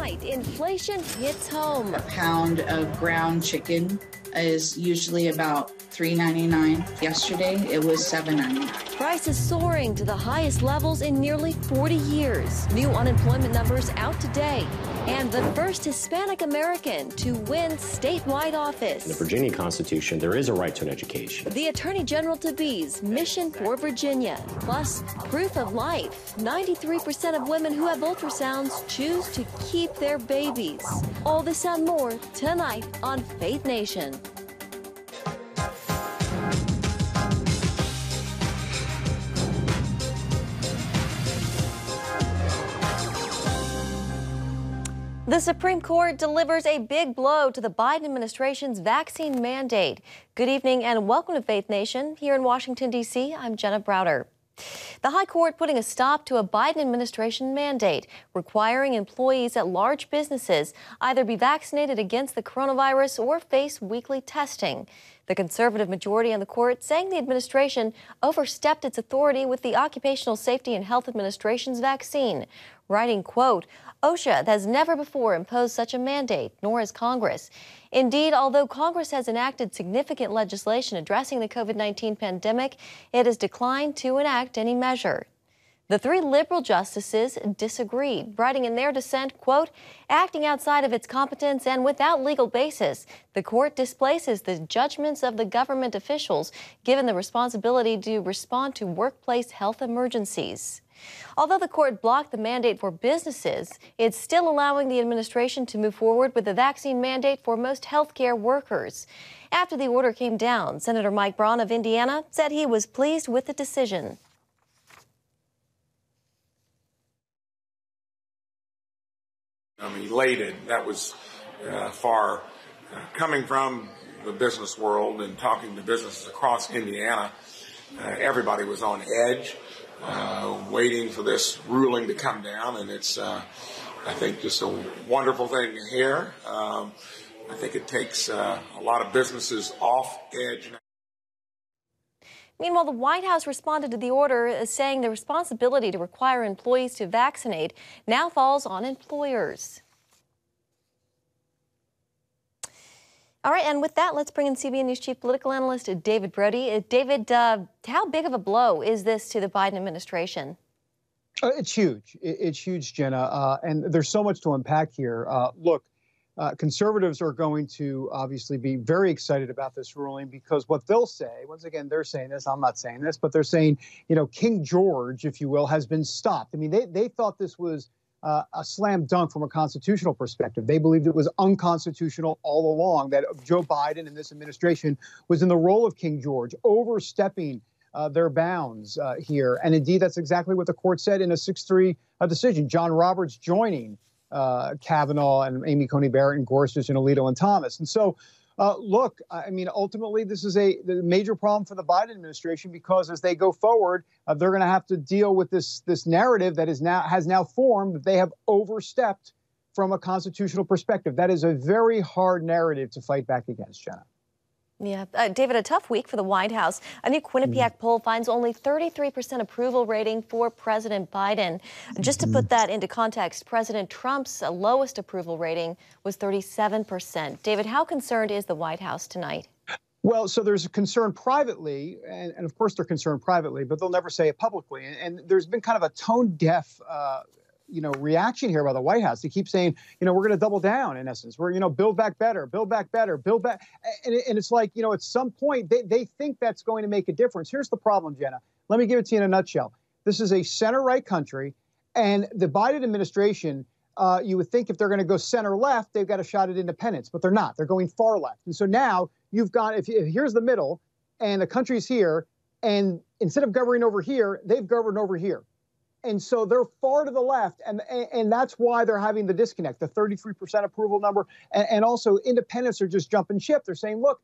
Tonight, inflation hits home. A pound of ground chicken is usually about $3.99. Yesterday, it was $7.99. Prices soaring to the highest levels in nearly 40 years. New unemployment numbers out today. And the first Hispanic American to win statewide office. In the Virginia Constitution, there is a right to an education. The Attorney General to be's mission for Virginia. Plus, proof of life. 93% of women who have ultrasounds choose to keep their babies. All this and more tonight on Faith Nation. The Supreme Court delivers a big blow to the Biden administration's vaccine mandate. Good evening and welcome to Faith Nation. Here in Washington, D.C., I'm Jenna Browder. The High Court putting a stop to a Biden administration mandate requiring employees at large businesses either be vaccinated against the coronavirus or face weekly testing. The conservative majority on the court saying the administration overstepped its authority with the Occupational Safety and Health Administration's vaccine, writing, quote, OSHA has never before imposed such a mandate, nor has Congress. Indeed, although Congress has enacted significant legislation addressing the COVID-19 pandemic, it has declined to enact any measure. The three liberal justices disagreed, writing in their dissent, quote, acting outside of its competence and without legal basis, the court displaces the judgments of the government officials given the responsibility to respond to workplace health emergencies. Although the court blocked the mandate for businesses, it's still allowing the administration to move forward with the vaccine mandate for most healthcare workers. After the order came down, Senator Mike Braun of Indiana said he was pleased with the decision. I'm elated. That was far coming from the business world and talking to businesses across Indiana. Everybody was on edge, waiting for this ruling to come down, and it's, I think, just a wonderful thing to hear. I think it takes a lot of businesses off edge now. Meanwhile, the White House responded to the order saying the responsibility to require employees to vaccinate now falls on employers. All right, and with that, let's bring in CBN News Chief Political Analyst David Brody. David, how big of a blow is this to the Biden administration? It's huge. It's huge, Jenna, and there's so much to unpack here. Look, conservatives are going to obviously be very excited about this ruling because what they'll say, once again, they're saying this, I'm not saying this, but they're saying, you know, King George, if you will, has been stopped. I mean, they thought this was a slam dunk from a constitutional perspective. They believed it was unconstitutional all along, that Joe Biden and this administration was in the role of King George, overstepping their bounds here. And indeed, that's exactly what the court said in a 6-3 decision. John Roberts joining Kavanaugh and Amy Coney Barrett and Gorsuch and Alito and Thomas. And so, look, I mean, ultimately, this is a major problem for the Biden administration because as they go forward, they're going to have to deal with this narrative that has now formed that they have overstepped from a constitutional perspective. That is a very hard narrative to fight back against, Jenna. Yeah, David, a tough week for the White House. A new Quinnipiac poll finds only 33% approval rating for President Biden. Just to put that into context, President Trump's lowest approval rating was 37%. David, how concerned is the White House tonight? Well, so there's a concern privately, and of course they're concerned privately, but they'll never say it publicly. And there's been kind of a tone-deaf reaction here by the White House. They keep saying, we're going to double down, in essence. We're, build back better, build back better, build back. And it's like, at some point, they think that's going to make a difference. Here's the problem, Jenna. Let me give it to you in a nutshell. This is a center-right country, and the Biden administration, you would think if they're going to go center-left, they've got a shot at independence, but they're not. They're going far-left. And so now you've got, if here's the middle, and the country's here, and instead of governing over here, they've governed over here. And so they're far to the left, and that's why they're having the disconnect, the 33% approval number. And also independents are just jumping ship. They're saying, look,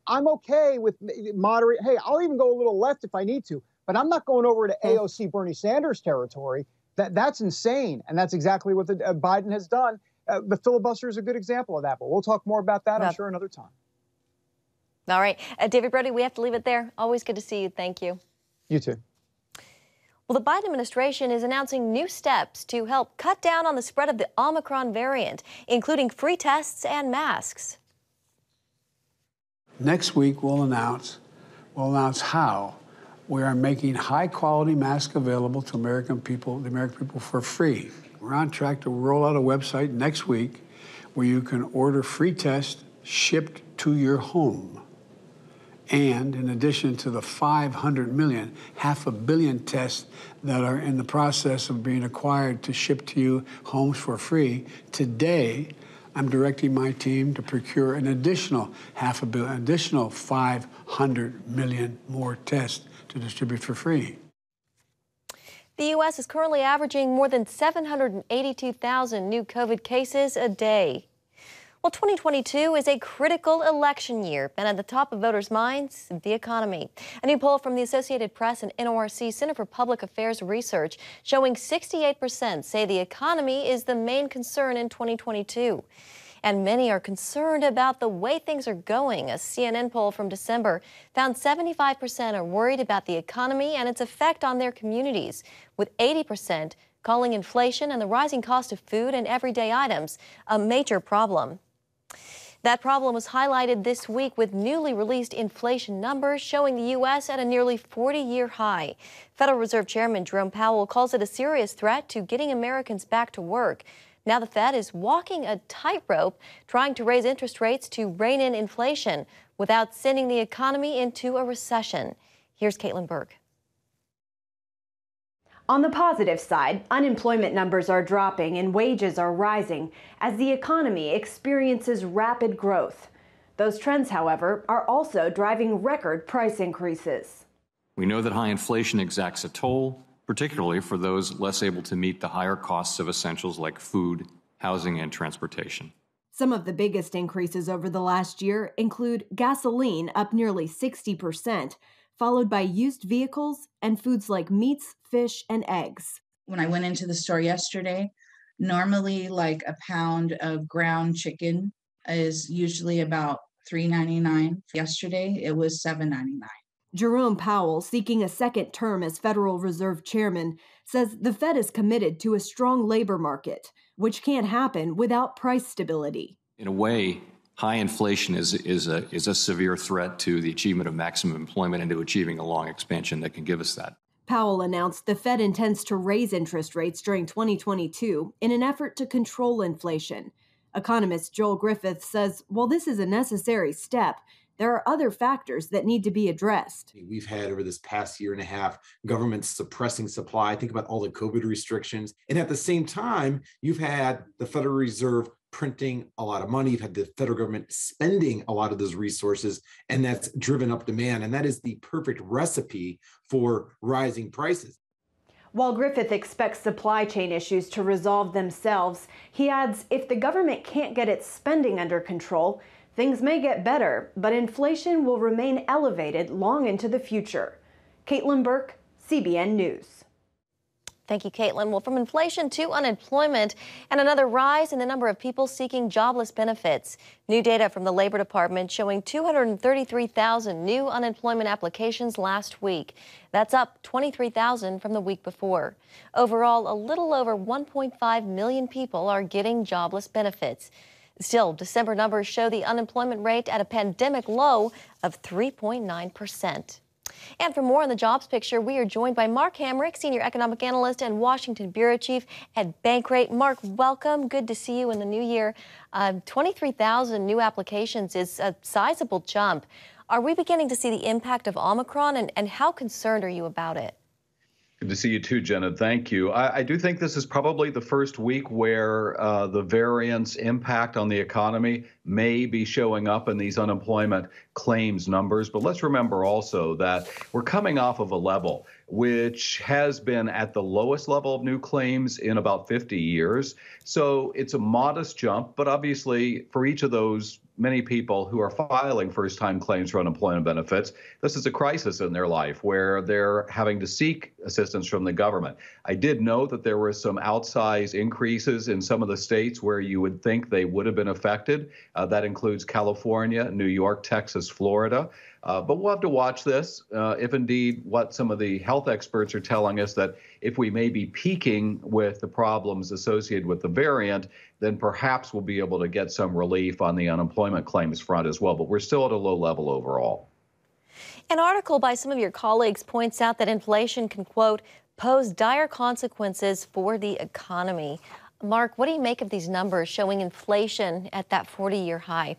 I'm okay with moderate. Hey, I'll even go a little left if I need to, but I'm not going over to AOC Bernie Sanders territory. That's insane. And that's exactly what Biden has done. The filibuster is a good example of that, but we'll talk more about that, I'm sure, another time. All right. David Brody, we have to leave it there. Always good to see you. Thank you. You too. Well, the Biden administration is announcing new steps to help cut down on the spread of the Omicron variant, including free tests and masks. Next week, we'll announce how we are making high-quality masks available to the American people for free. We're on track to roll out a website next week where you can order free tests shipped to your home. And in addition to the 500 million, 500 million tests that are in the process of being acquired to ship to you homes for free, today I'm directing my team to procure an additional 500 million, additional 500 million more tests to distribute for free. The U.S. is currently averaging more than 782,000 new COVID cases a day. Well, 2022 is a critical election year, and at the top of voters' minds, the economy. A new poll from the Associated Press and NORC Center for Public Affairs Research showing 68% say the economy is the main concern in 2022. And many are concerned about the way things are going. A CNN poll from December found 75% are worried about the economy and its effect on their communities, with 80% calling inflation and the rising cost of food and everyday items a major problem. That problem was highlighted this week with newly released inflation numbers showing the U.S. at a nearly 40-year high. Federal Reserve Chairman Jerome Powell calls it a serious threat to getting Americans back to work. Now the Fed is walking a tightrope, trying to raise interest rates to rein in inflation without sending the economy into a recession. Here's Caitlin Burke. On the positive side, unemployment numbers are dropping and wages are rising as the economy experiences rapid growth. Those trends, however, are also driving record price increases. We know that high inflation exacts a toll, particularly for those less able to meet the higher costs of essentials like food, housing, and transportation. Some of the biggest increases over the last year include gasoline up nearly 60%, followed by used vehicles and foods like meats, fish, and eggs. When I went into the store yesterday, normally like a pound of ground chicken is usually about $3.99. Yesterday, it was $7.99. Jerome Powell, seeking a second term as Federal Reserve Chairman, says the Fed is committed to a strong labor market, which can't happen without price stability. In a way, high inflation is a severe threat to the achievement of maximum employment and to achieving a long expansion that can give us that. Powell announced the Fed intends to raise interest rates during 2022 in an effort to control inflation. Economist Joel Griffith says while this is a necessary step, there are other factors that need to be addressed. We've had over this past year and a half, governments suppressing supply. Think about all the COVID restrictions. And at the same time, you've had the Federal Reserve printing a lot of money. You've had the federal government spending a lot of those resources, and that's driven up demand. And that is the perfect recipe for rising prices. While Griffith expects supply chain issues to resolve themselves, he adds if the government can't get its spending under control, things may get better, but inflation will remain elevated long into the future. Caitlin Burke, CBN News. Thank you, Caitlin. Well, from inflation to unemployment and another rise in the number of people seeking jobless benefits. New data from the Labor Department showing 233,000 new unemployment applications last week. That's up 23,000 from the week before. Overall, a little over 1.5 million people are getting jobless benefits. Still, December numbers show the unemployment rate at a pandemic low of 3.9%. And for more on the jobs picture, we are joined by Mark Hamrick, Senior Economic Analyst and Washington Bureau Chief at Bankrate. Mark, welcome. Good to see you in the new year. 23,000 new applications is a sizable jump. Are we beginning to see the impact of Omicron, and how concerned are you about it? Good to see you too, Jenna. Thank you. I do think this is probably the first week where the variant's impact on the economy may be showing up in these unemployment claims numbers. But let's remember also that we're coming off of a level which has been at the lowest level of new claims in about 50 years. So it's a modest jump, but obviously for each of those many people who are filing first-time claims for unemployment benefits, this is a crisis in their life where they're having to seek assistance from the government. I did know that there were some outsized increases in some of the states where you would think they would have been affected. That includes California, New York, Texas, Florida. But we'll have to watch this. If indeed what some of the health experts are telling us, that if we may be peaking with the problems associated with the variant, then perhaps we'll be able to get some relief on the unemployment claims front as well. But we're still at a low level overall. An article by some of your colleagues points out that inflation can, quote, pose dire consequences for the economy. Mark, what do you make of these numbers showing inflation at that 40-year high?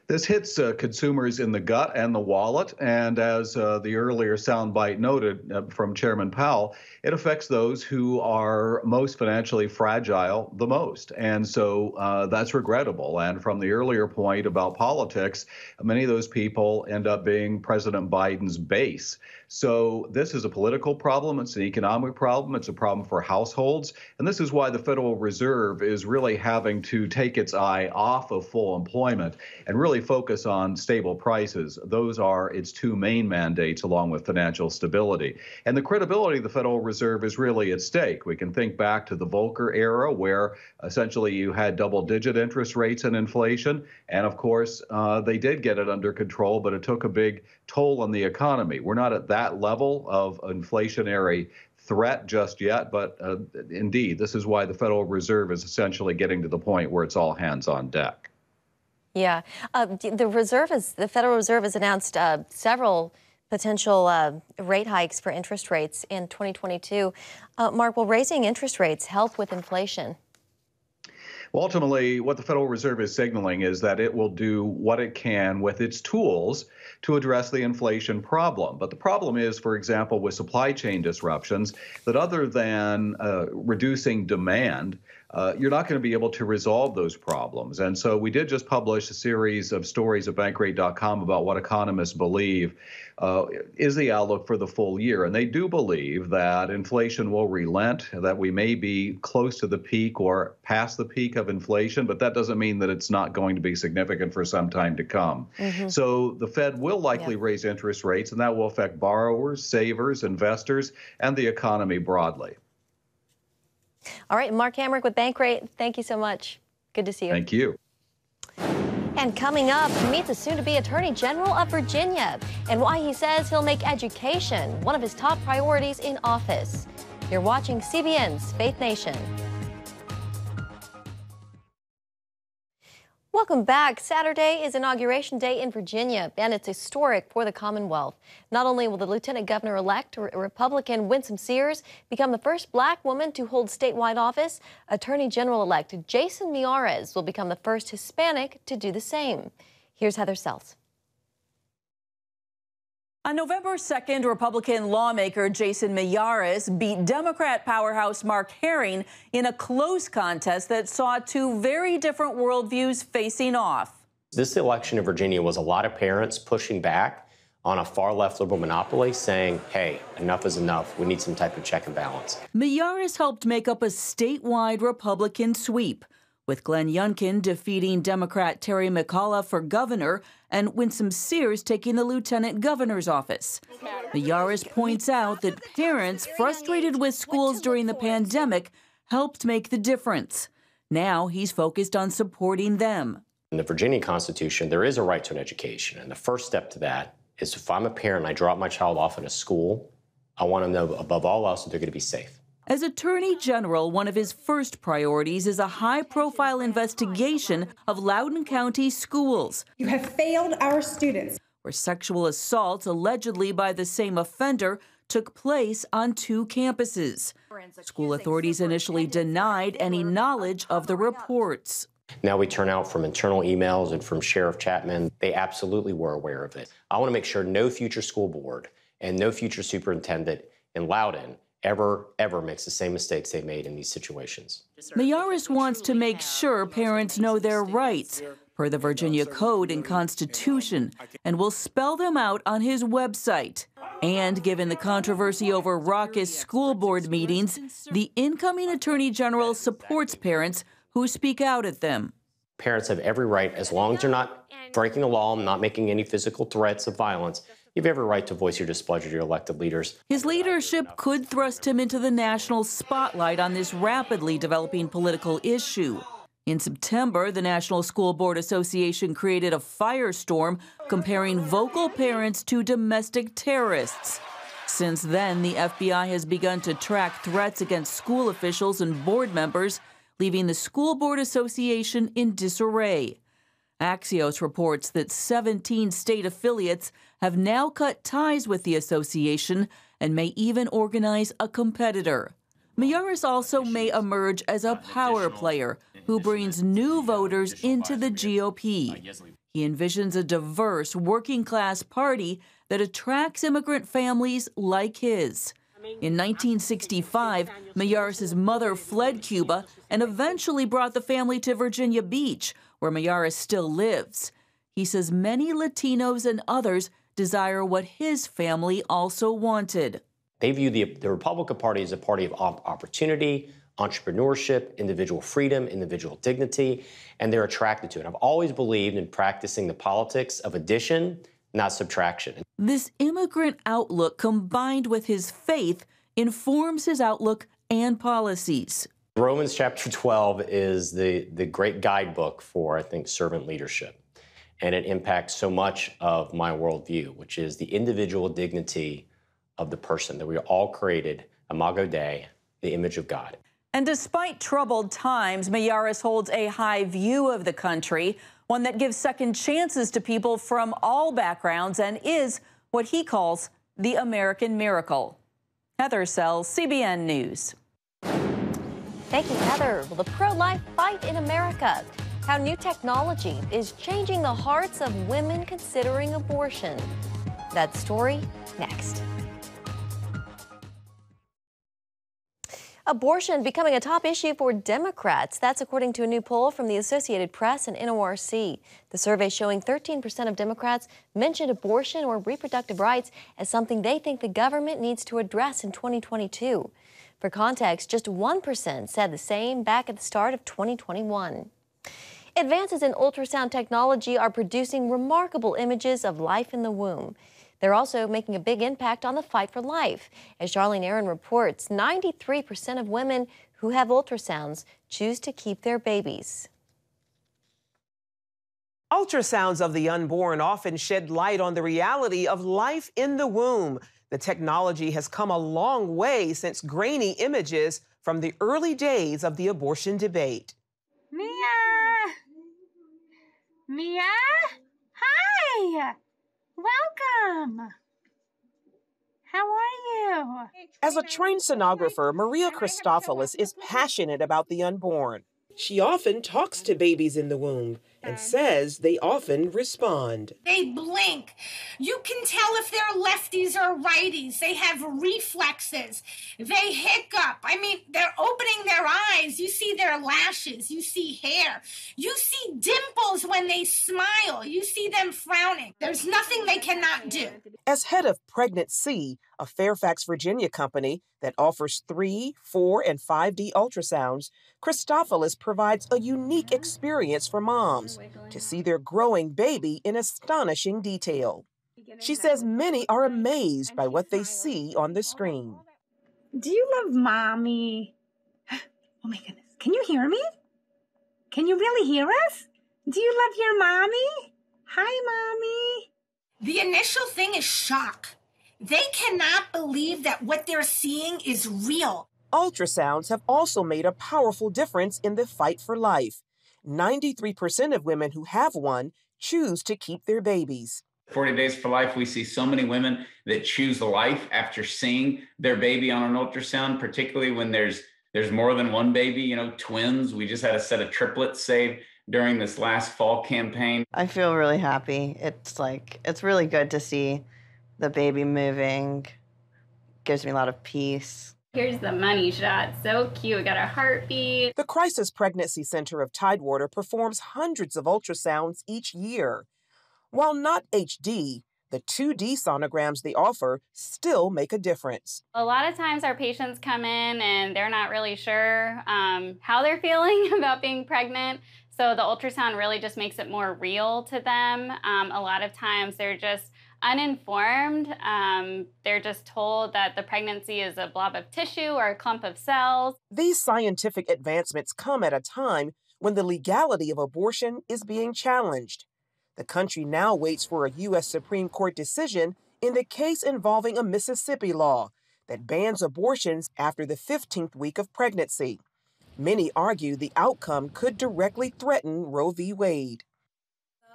This hits consumers in the gut and the wallet, and as the earlier soundbite noted from Chairman Powell, it affects those who are most financially fragile the most, and so that's regrettable. And from the earlier point about politics, many of those people end up being President Biden's base. So this is a political problem, it's an economic problem, it's a problem for households, and this is why the Federal Reserve is really having to take its eye off of full employment and really focus on stable prices. Those are its two main mandates, along with financial stability. And the credibility of the Federal Reserve is really at stake. We can think back to the Volcker era, where essentially you had double-digit interest rates and inflation. And of course, they did get it under control, but it took a big toll on the economy. We're not at that level of inflationary threat just yet, but indeed, this is why the Federal Reserve is essentially getting to the point where it's all hands on deck. Yeah, the Federal Reserve has announced several potential rate hikes for interest rates in 2022. Mark, will raising interest rates help with inflation? Well, ultimately, what the Federal Reserve is signaling is that it will do what it can with its tools to address the inflation problem. But the problem is, for example, with supply chain disruptions, that other than reducing demand, you're not going to be able to resolve those problems. And so we did just publish a series of stories at Bankrate.com about what economists believe is the outlook for the full year. And they do believe that inflation will relent, that we may be close to the peak or past the peak of inflation, but that doesn't mean that it's not going to be significant for some time to come. So the Fed will likely raise interest rates, and that will affect borrowers, savers, investors, and the economy broadly. All right, Mark Hamrick with Bankrate, thank you so much. Good to see you. Thank you. And coming up, meet the soon-to-be Attorney General of Virginia and why he says he'll make education one of his top priorities in office. You're watching CBN's Faith Nation. Welcome back. Saturday is Inauguration Day in Virginia, and it's historic for the Commonwealth. Not only will the Lieutenant Governor-elect, Republican Winsome Sears, become the first black woman to hold statewide office, Attorney General-elect Jason Miyares will become the first Hispanic to do the same. Here's Heather Sells. On November 2nd, Republican lawmaker Jason Miyares beat Democrat powerhouse Mark Herring in a close contest that saw two very different worldviews facing off. This election in Virginia was a lot of parents pushing back on a far-left liberal monopoly, saying, hey, enough is enough. We need some type of check and balance. Miyares helped make up a statewide Republican sweep, with Glenn Youngkin defeating Democrat Terry McAuliffe for governor and Winsome Sears taking the lieutenant governor's office. Miyares points out that parents frustrated with schools during the pandemic helped make the difference. Now he's focused on supporting them. In the Virginia Constitution, there is a right to an education, and the first step to that is if I'm a parent and I drop my child off at a school, I want to know above all else that they're going to be safe. As Attorney General, one of his first priorities is a high-profile investigation of Loudoun County schools. You have failed our students. Where sexual assaults, allegedly by the same offender, took place on two campuses. School authorities initially denied any knowledge of the reports. Now we turn out from internal emails and from Sheriff Chapman, they absolutely were aware of it. I want to make sure no future school board and no future superintendent in Loudoun ever makes the same mistakes they made in these situations. Miyares wants to make sure parents know their rights per the Virginia Code and Constitution, and will spell them out on his website. And given the controversy over raucous school board meetings, the incoming Attorney General supports parents who speak out at them. Parents have every right, as long as they're not breaking the law, not making any physical threats of violence, you have every right to voice your displeasure to your elected leaders. His leadership could thrust him into the national spotlight on this rapidly developing political issue. In September, the National School Board Association created a firestorm comparing vocal parents to domestic terrorists. Since then, the FBI has begun to track threats against school officials and board members, leaving the School Board Association in disarray. Axios reports that 17 state affiliates have now cut ties with the association and may even organize a competitor. Mayorkas also may emerge as a power player who brings new voters into the GOP. He envisions a diverse, working-class party that attracts immigrant families like his. In 1965, Mayorkas' mother fled Cuba and eventually brought the family to Virginia Beach, where Mayorkas still lives. He says many Latinos and others desire what his family also wanted. They view the Republican Party as a party of opportunity, entrepreneurship, individual freedom, individual dignity, and they're attracted to it. I've always believed in practicing the politics of addition, not subtraction. This immigrant outlook, combined with his faith, informs his outlook and policies. Romans chapter 12 is the great guidebook for, I think, servant leadership. And it impacts so much of my worldview, which is the individual dignity of the person, that we are all created, imago Dei, the image of God. And despite troubled times, Mayorkas holds a high view of the country, one that gives second chances to people from all backgrounds and is what he calls the American miracle. Heather Sells, CBN News. Thank you, Heather. Well, the pro-life fight in America. How new technology is changing the hearts of women considering abortion. That story next. Abortion becoming a top issue for Democrats. That's according to a new poll from the Associated Press and NORC. The survey showing 13% of Democrats mentioned abortion or reproductive rights as something they think the government needs to address in 2022. For context, just 1% said the same back at the start of 2021. Advances in ultrasound technology are producing remarkable images of life in the womb. They're also making a big impact on the fight for life. As Charlene Aaron reports, 93% of women who have ultrasounds choose to keep their babies. Ultrasounds of the unborn often shed light on the reality of life in the womb. The technology has come a long way since grainy images from the early days of the abortion debate. Mia! Mia? Hi! Welcome! How are you? As a trained sonographer, Maria Christofelis is passionate about the unborn. She often talks to babies in the womb and says they often respond. They blink. You can tell if they're lefties or righties. They have reflexes. They hiccup. I mean, they're opening their eyes. You see their lashes. You see hair. You see dimples when they smile. You see them frowning. There's nothing they cannot do. As head of Pregnancy, a Fairfax, Virginia company that offers 3, 4, and 5D ultrasounds, Christofelis provides a unique experience for moms to see their growing baby in astonishing detail. She says many are amazed by what they see on the screen. Do you love Mommy? Oh my goodness. Can you hear me? Can you really hear us? Do you love your Mommy? Hi, Mommy. The initial thing is shock. They cannot believe that what they're seeing is real. Ultrasounds have also made a powerful difference in the fight for life. 93% of women who have one choose to keep their babies. 40 Days for Life, we see so many women that choose life after seeing their baby on an ultrasound, particularly when there's more than one baby, you know, twins. We just had a set of triplets saved during this last fall campaign. I feel really happy. It's really good to see the baby moving. Gives me a lot of peace. Here's the money shot. So cute. We got our heartbeat. The Crisis Pregnancy Center of Tidewater performs hundreds of ultrasounds each year. While not HD, the 2D sonograms they offer still make a difference. A lot of times our patients come in and they're not really sure how they're feeling about being pregnant. So the ultrasound really just makes it more real to them. A lot of times they're just uninformed. They're just told that the pregnancy is a blob of tissue or a clump of cells. These scientific advancements come at a time when the legality of abortion is being challenged. The country now waits for a U.S. Supreme Court decision in the case involving a Mississippi law that bans abortions after the 15th week of pregnancy. Many argue the outcome could directly threaten Roe v. Wade.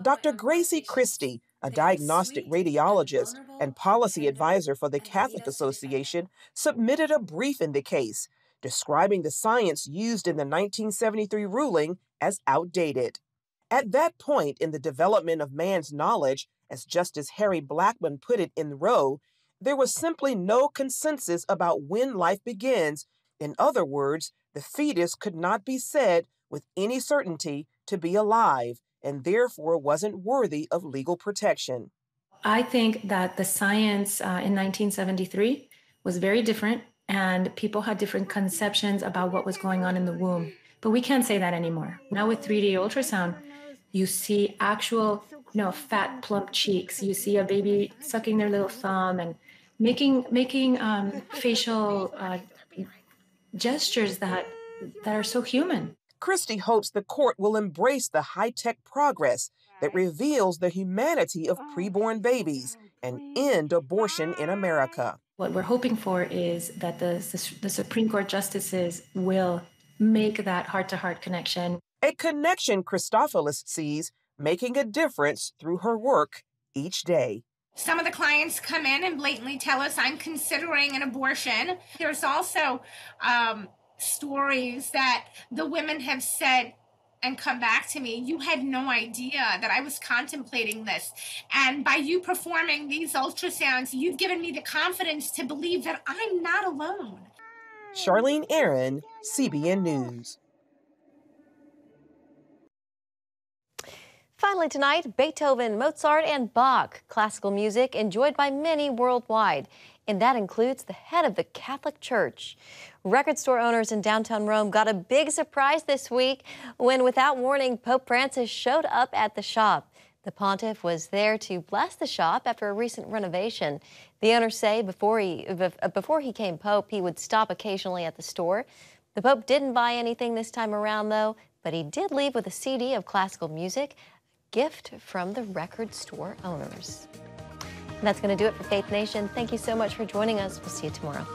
Dr. Gracie Christie, a diagnostic radiologist and policy advisor for the Catholic Association, submitted a brief in the case, describing the science used in the 1973 ruling as outdated. At that point in the development of man's knowledge, as Justice Harry Blackmun put it in Roe, there was simply no consensus about when life begins. In other words, the fetus could not be said with any certainty to be alive, and therefore wasn't worthy of legal protection. I think that the science in 1973 was very different, and people had different conceptions about what was going on in the womb. But we can't say that anymore. Now with 3D ultrasound, you see actual, fat, plump cheeks. You see a baby sucking their little thumb and making facial gestures that are so human. Christie hopes the court will embrace the high-tech progress that reveals the humanity of preborn babies and end abortion in America. What we're hoping for is that the Supreme Court justices will make that heart-to-heart connection. A connection Christophilus sees making a difference through her work each day. Some of the clients come in and blatantly tell us, I'm considering an abortion. There's also stories that the women have said and come back to me, you had no idea that I was contemplating this. And by you performing these ultrasounds, you've given me the confidence to believe that I'm not alone. Charlene Aaron, CBN News. Finally tonight, Beethoven, Mozart, and Bach, classical music enjoyed by many worldwide. And that includes the head of the Catholic Church. Record store owners in downtown Rome got a big surprise this week when, without warning, Pope Francis showed up at the shop. The pontiff was there to bless the shop after a recent renovation. The owners say before he came pope, he would stop occasionally at the store. The Pope didn't buy anything this time around, though, but he did leave with a CD of classical music, a gift from the record store owners. And that's going to do it for Faith Nation. Thank you so much for joining us. We'll see you tomorrow.